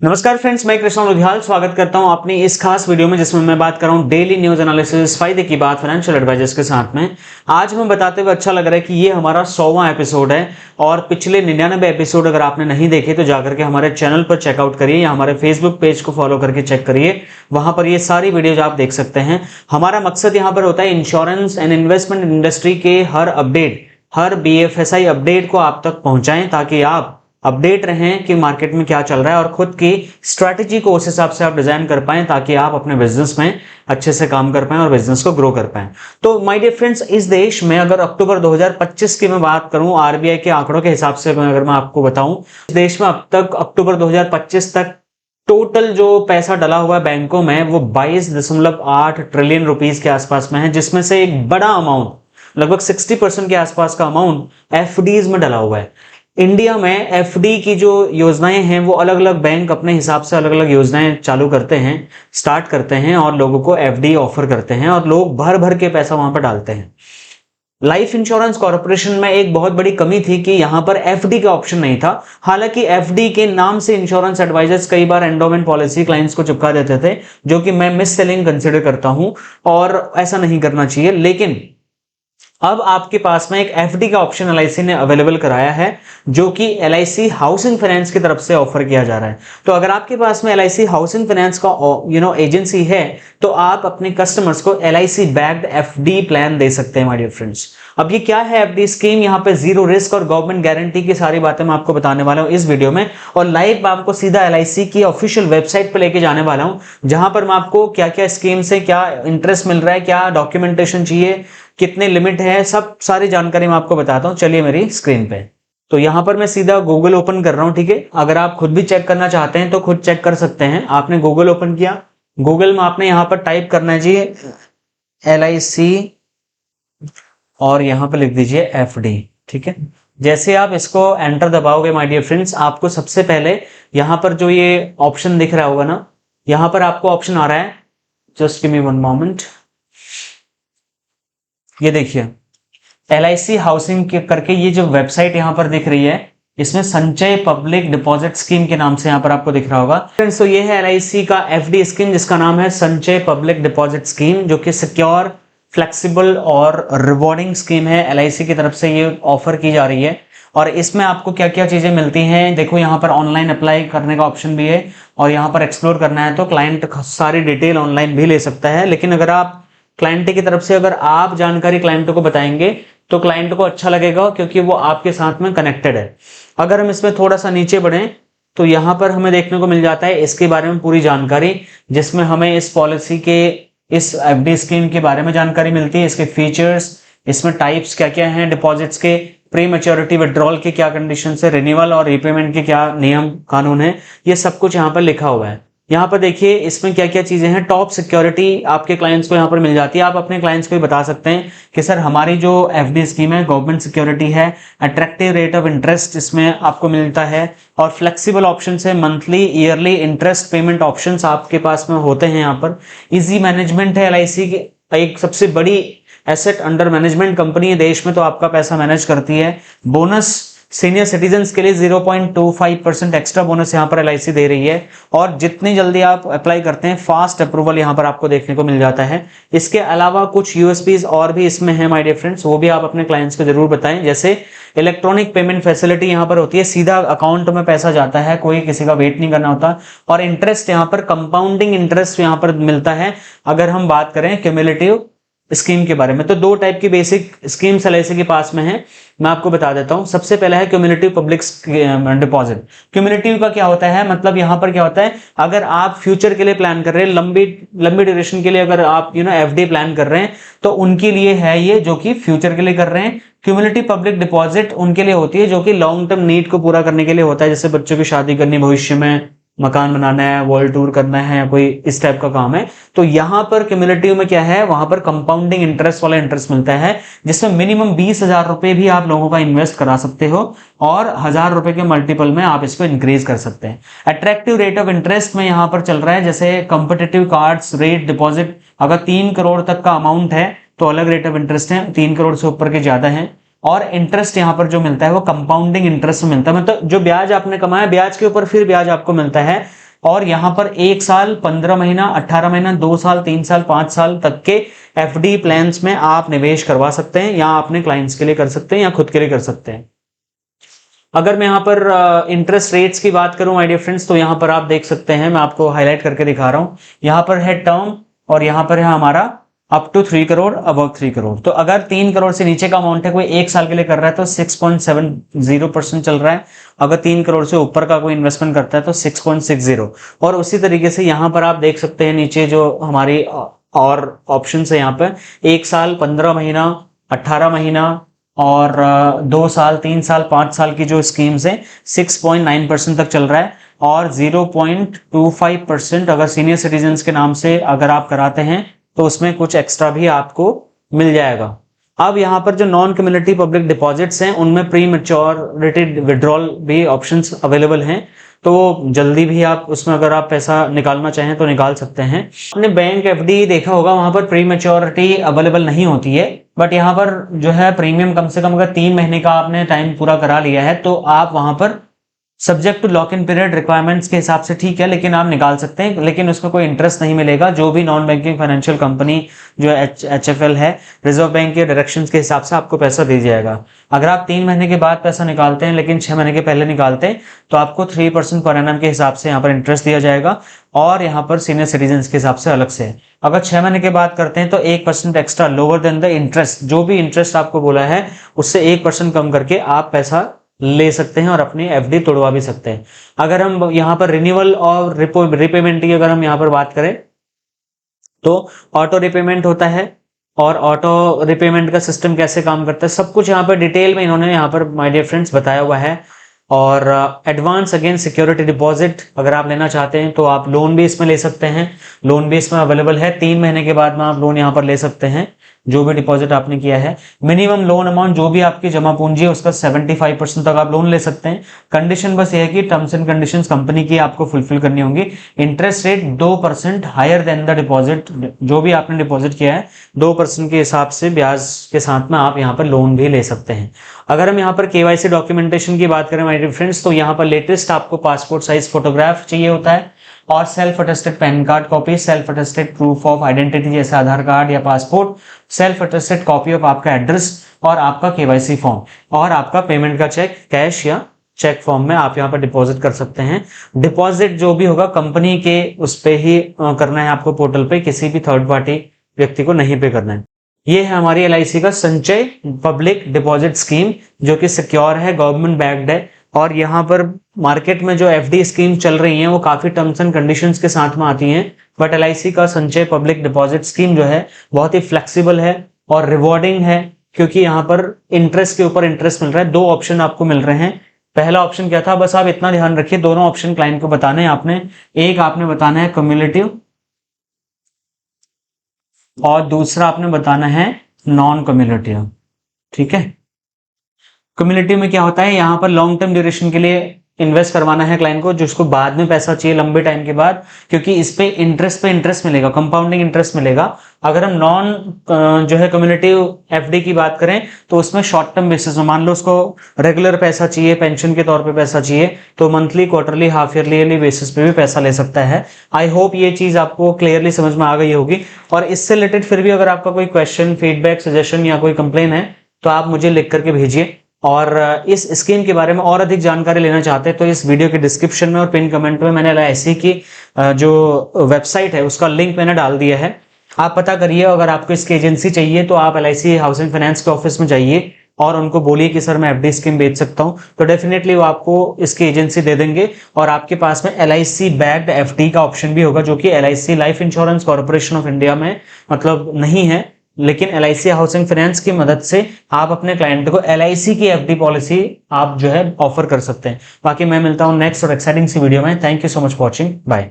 नमस्कार फ्रेंड्स, मैं कृष्ण लुधियाल स्वागत करता हूं अपनी इस खास वीडियो में जिसमें मैं बात कर रहा हूं डेली न्यूज एनालिसिस फायदे की बात फाइनेंशियल एडवाइजर्स के साथ में। आज हमें बताते हुए अच्छा लग रहा है कि ये हमारा 100वां एपिसोड है और पिछले 99 एपिसोड अगर आपने नहीं देखे तो जाकर के हमारे चैनल पर चेकआउट करिए या हमारे फेसबुक पेज को फॉलो करके चेक करिए। वहां पर ये सारी वीडियोज आप देख सकते हैं। हमारा मकसद यहाँ पर होता है इंश्योरेंस एंड इन्वेस्टमेंट इंडस्ट्री के हर अपडेट, हर BFSI अपडेट को आप तक पहुंचाएं ताकि आप अपडेट रहें कि मार्केट में क्या चल रहा है और खुद की स्ट्रैटेजी को उस हिसाब से आप डिजाइन कर पाएं ताकि आप अपने बिजनेस में अच्छे से काम कर पाएं और बिजनेस को ग्रो कर पाएं। तो माय डियर फ्रेंड्स, इस देश में अगर अक्टूबर 2025 की मैं बात करूं, RBI के आंकड़ों के हिसाब से अगर मैं आपको बताऊं, इस देश में अब तक अक्टूबर 2025 तक टोटल जो पैसा डला हुआ है बैंकों में वो 22.8 ट्रिलियन रुपीस के आसपास में है, जिसमें से एक बड़ा अमाउंट लगभग 60% के आसपास का अमाउंट FDs में डला हुआ है। इंडिया में FD की जो योजनाएं हैं वो अलग अलग बैंक अपने हिसाब से अलग अलग योजनाएं चालू करते हैं, स्टार्ट करते हैं और लोगों को FD ऑफर करते हैं और लोग भर भर के पैसा वहां पर डालते हैं। लाइफ इंश्योरेंस कॉर्पोरेशन में एक बहुत बड़ी कमी थी कि यहां पर FD का ऑप्शन नहीं था। हालांकि FD के नाम से इंश्योरेंस एडवाइजर्स कई बार एंडोमेंट पॉलिसी क्लाइंट्स को चिपका देते थे, जो कि मैं मिस सेलिंग कंसिडर करता हूं और ऐसा नहीं करना चाहिए। लेकिन अब आपके पास में एक FD का ऑप्शन LIC ने अवेलेबल कराया है, जो कि LIC हाउसिंग फाइनेंस की तरफ से ऑफर किया जा रहा है। तो अगर आपके पास में LIC हाउसिंग फाइनेंस का एजेंसी है तो आप अपने कस्टमर्स को LIC बैक्ड FD प्लान दे सकते हैं माय डियर फ्रेंड्स। अब ये क्या है FD स्कीम, यहाँ पे जीरो रिस्क और गवर्नमेंट गारंटी की सारी बातें मैं आपको बताने वाला हूँ इस वीडियो में, और लाइव मैं आपको सीधा LIC की ऑफिशियल वेबसाइट पे लेके जाने वाला हूँ, जहां पर मैं आपको क्या क्या स्कीम से क्या इंटरेस्ट मिल रहा है, क्या डॉक्यूमेंटेशन चाहिए, कितने लिमिट है, सब सारी जानकारी मैं आपको बताता हूं। चलिए मेरी स्क्रीन पे। तो यहां पर मैं सीधा गूगल ओपन कर रहा हूं, ठीक है। अगर आप खुद भी चेक करना चाहते हैं तो खुद चेक कर सकते हैं। आपने गूगल ओपन किया, गूगल में आपने यहां पर टाइप करना है जी LIC और यहां पर लिख दीजिए FD, ठीक है। जैसे आप इसको एंटर दबाओगे माय डियर फ्रेंड्स, आपको सबसे पहले यहां पर जो ये ऑप्शन दिख रहा होगा ना, यहां पर आपको ऑप्शन आ रहा है, just give me one moment, ये देखिए LIC हाउसिंग के करके ये जो वेबसाइट यहां पर दिख रही है, इसमें संचय पब्लिक डिपॉजिट स्कीम के नाम से यहां पर आपको दिख रहा होगा फ्रेंड्स। तो ये है LIC का FD स्कीम जिसका नाम है संचय पब्लिक डिपॉजिट स्कीम, जो कि सिक्योर, फ्लेक्सिबल और रिवॉर्डिंग स्कीम है। LIC की तरफ से ये ऑफर की जा रही है और इसमें आपको क्या क्या चीजें मिलती हैं देखो। यहाँ पर ऑनलाइन अप्लाई करने का ऑप्शन भी है और यहाँ पर एक्सप्लोर करना है तो क्लाइंट सारी डिटेल ऑनलाइन भी ले सकता है। लेकिन अगर आप क्लाइंट की तरफ से अगर आप जानकारी क्लाइंट को बताएंगे तो क्लाइंट को अच्छा लगेगा, क्योंकि वो आपके साथ में कनेक्टेड है। अगर हम इसमें थोड़ा सा नीचे बढ़ें तो यहां पर हमें देखने को मिल जाता है इसके बारे में पूरी जानकारी, जिसमें हमें इस पॉलिसी के, इस FD स्कीम के बारे में जानकारी मिलती है, इसके फीचर्स, इसमें टाइप्स क्या क्या हैं, डिपॉजिट्स के, प्री मैच्योरिटी विड्रॉल के क्या कंडीशन है, रिन्यूअल और रीपेमेंट के क्या नियम कानून है, ये सब कुछ यहाँ पर लिखा हुआ है। यहाँ पर देखिए इसमें क्या क्या चीजें हैं। टॉप सिक्योरिटी आपके क्लाइंट्स को यहाँ पर मिल जाती है। आप अपने क्लाइंट्स को भी बता सकते हैं कि सर हमारी जो FD स्कीम है गवर्नमेंट सिक्योरिटी है, अट्रैक्टिव रेट ऑफ इंटरेस्ट इसमें आपको मिलता है और फ्लेक्सिबल ऑप्शन है, monthly yearly interest payment option आपके पास में होते हैं। यहाँ पर इजी मैनेजमेंट है। LIC की एक सबसे बड़ी एसेट अंडर मैनेजमेंट कंपनी है देश में, तो आपका पैसा मैनेज करती है। बोनस सीनियर सिटीजन्स के लिए 0.25% एक्स्ट्रा बोनस यहाँ पर LIC दे रही है और जितनी जल्दी आप अप्लाई करते हैं फास्ट अप्रूवल यहाँ पर आपको देखने को मिल जाता है। इसके अलावा कुछ USPs और भी इसमें है माय डियर फ्रेंड्स, वो भी आप अपने क्लाइंट्स को जरूर बताएं। जैसे इलेक्ट्रॉनिक पेमेंट फैसिलिटी यहाँ पर होती है, सीधा अकाउंट में पैसा जाता है, कोई किसी का वेट नहीं करना होता। और इंटरेस्ट यहाँ पर कंपाउंडिंग इंटरेस्ट यहाँ पर मिलता है। अगर हम बात करें क्यूमुलेटिव स्कीम के बारे में तो दो टाइप की बेसिक स्कीम्स LIC के पास में है, मैं आपको बता देता हूं। सबसे पहला है क्यूमुलेटिव पब्लिक डिपॉजिट। क्यूमुलेटिव का क्या होता है, मतलब यहां पर क्या होता है, अगर आप फ्यूचर के लिए प्लान कर रहे हैं, लंबी ड्यूरेशन के लिए अगर आप FD प्लान कर रहे हैं तो उनके लिए है ये, जो कि फ्यूचर के लिए कर रहे हैं। क्यूमुलेटिव पब्लिक डिपॉजिट उनके लिए होती है जो कि लॉन्ग टर्म नीड को पूरा करने के लिए होता है, जैसे बच्चों की शादी करनी, भविष्य में मकान बनाना है, वर्ल्ड टूर करना है या कोई इस टाइप का काम है। तो यहां पर क्यूमुलेटिव में क्या है, वहां पर कंपाउंडिंग इंटरेस्ट वाला इंटरेस्ट मिलता है, जिसमें मिनिमम 20,000 रुपए भी आप लोगों का इन्वेस्ट करा सकते हो और 1,000 रुपए के मल्टीपल में आप इसको इंक्रीज कर सकते हैं। अट्रैक्टिव रेट ऑफ इंटरेस्ट में यहां पर चल रहा है, जैसे कंपिटिटिव कार्ड्स रेट डिपॉजिट, अगर 3 करोड़ तक का अमाउंट है तो अलग रेट ऑफ इंटरेस्ट है, 3 करोड़ से ऊपर के ज्यादा है। और इंटरेस्ट यहाँ पर जो मिलता है वो कंपाउंडिंग इंटरेस्ट मिलता है, मतलब जो ब्याज आपने कमाया ब्याज के ऊपर फिर ब्याज आपको मिलता है। और यहाँ पर 1 साल, 15 महीना, 18 महीना, 2 साल, 3 साल, 5 साल तक के एफडी प्लान्स में आप निवेश करवा सकते हैं, या अपने क्लाइंट्स के लिए कर सकते हैं या खुद के लिए कर सकते हैं। अगर मैं यहाँ पर इंटरेस्ट रेट्स की बात करूं माय डियर फ्रेंड्स, तो यहाँ पर आप देख सकते हैं, मैं आपको हाईलाइट करके दिखा रहा हूं। यहाँ पर है टर्म और यहाँ पर है हमारा up to 3 crore, above 3 crore. तो अगर 3 करोड़ से नीचे का अमाउंट है, कोई 1 साल के लिए कर रहा है तो 6.70% चल रहा है। अगर 3 करोड़ से ऊपर का कोई इन्वेस्टमेंट करता है तो 6.60। और उसी तरीके से यहाँ पर आप देख सकते हैं नीचे जो हमारी और ऑप्शन है यहाँ पे 1 साल, 15 महीना, 18 महीना और 2 साल, 3 साल, 5 साल की जो स्कीम्स हैं 6.9% तक चल रहा है। और 0.25% अगर सीनियर सिटीजन्स के नाम से अगर आप कराते हैं तो उसमें कुछ एक्स्ट्रा भी आपको मिल जाएगा। अब यहाँ पर जो नॉन कम्युनिटी पब्लिक डिपॉजिट्स हैं उनमें प्री मैच्योरिटी विड्रॉल भी ऑप्शंस अवेलेबल हैं, तो जल्दी भी आप उसमें अगर आप पैसा निकालना चाहें तो निकाल सकते हैं। आपने बैंक एफडी देखा होगा, वहां पर प्री मैच्योरिटी अवेलेबल नहीं होती है, बट यहाँ पर जो है प्रीमियम कम से कम अगर 3 महीने का आपने टाइम पूरा करा लिया है तो आप वहां पर subject to lock in period requirements के हिसाब से ठीक है, लेकिन आप निकाल सकते हैं, लेकिन उसमें कोई इंटरेस्ट नहीं मिलेगा। जो भी नॉन बैंकिंग फाइनेंशियल कंपनी जो HFL है, रिजर्व बैंक के डायरेक्शंस के हिसाब से आपको पैसा दे जाएगा। अगर आप 3 महीने के बाद पैसा निकालते हैं लेकिन 6 महीने के पहले निकालते हैं तो आपको 3% पर एनम के हिसाब से यहाँ पर इंटरेस्ट दिया जाएगा, और यहाँ पर सीनियर सिटीजन के हिसाब से अलग से है। अगर 6 महीने के बाद करते हैं तो 1% extra lower than the interest, जो भी इंटरेस्ट आपको बोला है उससे 1% कम करके आप पैसा ले सकते हैं और अपनी एफडी तोड़वा भी सकते हैं। अगर हम यहाँ पर रिन्यूअल और रिपेमेंट की अगर हम यहाँ पर बात करें तो ऑटो रिपेमेंट होता है, और ऑटो रिपेमेंट का सिस्टम कैसे काम करता है सब कुछ यहाँ पर डिटेल में इन्होंने यहाँ पर माय डियर फ्रेंड्स बताया हुआ है। और एडवांस अगेंस्ट सिक्योरिटी डिपॉजिट अगर आप लेना चाहते हैं तो आप लोन भी इसमें ले सकते हैं, लोन भी इसमें अवेलेबल है। 3 महीने के बाद में आप लोन यहाँ पर ले सकते हैं जो भी डिपॉजिट आपने किया है। मिनिमम लोन अमाउंट जो भी आपकी जमा पूंजी है उसका 75% तक आप लोन ले सकते हैं। कंडीशन बस ये है कि टर्म्स एंड कंडीशंस कंपनी की आपको फुलफिल करनी होंगी। Interest rate 2% higher than the deposit, जो भी आपने डिपॉजिट किया है 2% के हिसाब से ब्याज के साथ में आप यहाँ पर लोन भी ले सकते हैं। अगर हम यहाँ पर केवाईसी डॉक्यूमेंटेशन की बात करें माय डियर फ्रेंड्स, तो यहाँ पर लेटेस्ट आपको पासपोर्ट साइज फोटोग्राफ चाहिए होता है, और self attested pan card copy, self attested proof of identity जैसे आधार कार्ड या passport, self attested copy of आपका एड्रेस और आपका केवाईसी फॉर्म, और आपका पेमेंट का चेक कैश या चेक फॉर्म में आप यहाँ पर डिपॉजिट कर सकते हैं। डिपॉजिट जो भी होगा कंपनी के उस पे ही करना है आपको, पोर्टल पे, किसी भी थर्ड पार्टी व्यक्ति को नहीं पे करना है। ये है हमारी LIC का संचय पब्लिक डिपॉजिट स्कीम जो कि सिक्योर है, गवर्नमेंट बैक्ड है, और यहाँ पर मार्केट में जो एफडी स्कीम चल रही हैं वो काफी टर्म्स एंड कंडीशंस के साथ में आती हैं, बट LIC का संचय पब्लिक डिपॉजिट स्कीम जो है बहुत ही फ्लेक्सिबल है और रिवॉर्डिंग है, क्योंकि यहाँ पर इंटरेस्ट के ऊपर इंटरेस्ट मिल रहा है। 2 ऑप्शन आपको मिल रहे हैं। पहला ऑप्शन क्या था, बस आप इतना ध्यान रखिए, दोनों ऑप्शन क्लाइंट को बताने हैं आपने। एक आपने बताना है क्यूमुलेटिव और दूसरा आपने बताना है नॉन क्यूमुलेटिव, ठीक है। क्यूमुलेटिव में क्या होता है, यहाँ पर लॉन्ग टर्म ड्यूरेशन के लिए इन्वेस्ट करवाना है क्लाइंट को, जिसको बाद में पैसा चाहिए लंबे टाइम के बाद, क्योंकि इस पे इंटरेस्ट मिलेगा, कंपाउंडिंग इंटरेस्ट मिलेगा। अगर हम नॉन जो है क्यूमुलेटिव एफडी की बात करें तो उसमें शॉर्ट टर्म बेसिस में, मान लो उसको रेगुलर पैसा चाहिए, पेंशन के तौर पे पैसा चाहिए, तो monthly, quarterly, half yearly basis पे भी पैसा ले सकता है। आई होप ये चीज आपको क्लियरली समझ में आ गई होगी। और इससे रिलेटेड फिर भी अगर आपका कोई क्वेश्चन, फीडबैक, सजेशन या कोई कंप्लेन है तो आप मुझे लिख करके भेजिए। और इस स्कीम के बारे में और अधिक जानकारी लेना चाहते हैं तो इस वीडियो के डिस्क्रिप्शन में और पिन कमेंट में मैंने LIC की जो वेबसाइट है उसका लिंक मैंने डाल दिया है, आप पता करिए। अगर आपको इसकी एजेंसी चाहिए तो आप LIC हाउसिंग फाइनेंस के ऑफिस में जाइए और उनको बोलिए कि सर मैं एफडी स्कीम बेच सकता हूं, तो डेफिनेटली वो आपको इसकी एजेंसी दे देंगे। और आपके पास में LIC बैक्ड एफडी का ऑप्शन भी होगा, जो कि LIC life insurance corporation of India में मतलब नहीं है, लेकिन LIC हाउसिंग फाइनेंस की मदद से आप अपने क्लाइंट को LIC की एफडी पॉलिसी आप जो है ऑफर कर सकते हैं। बाकी मैं मिलता हूं नेक्स्ट और एक्साइटिंग सी वीडियो में। Thank you so much for watching, bye.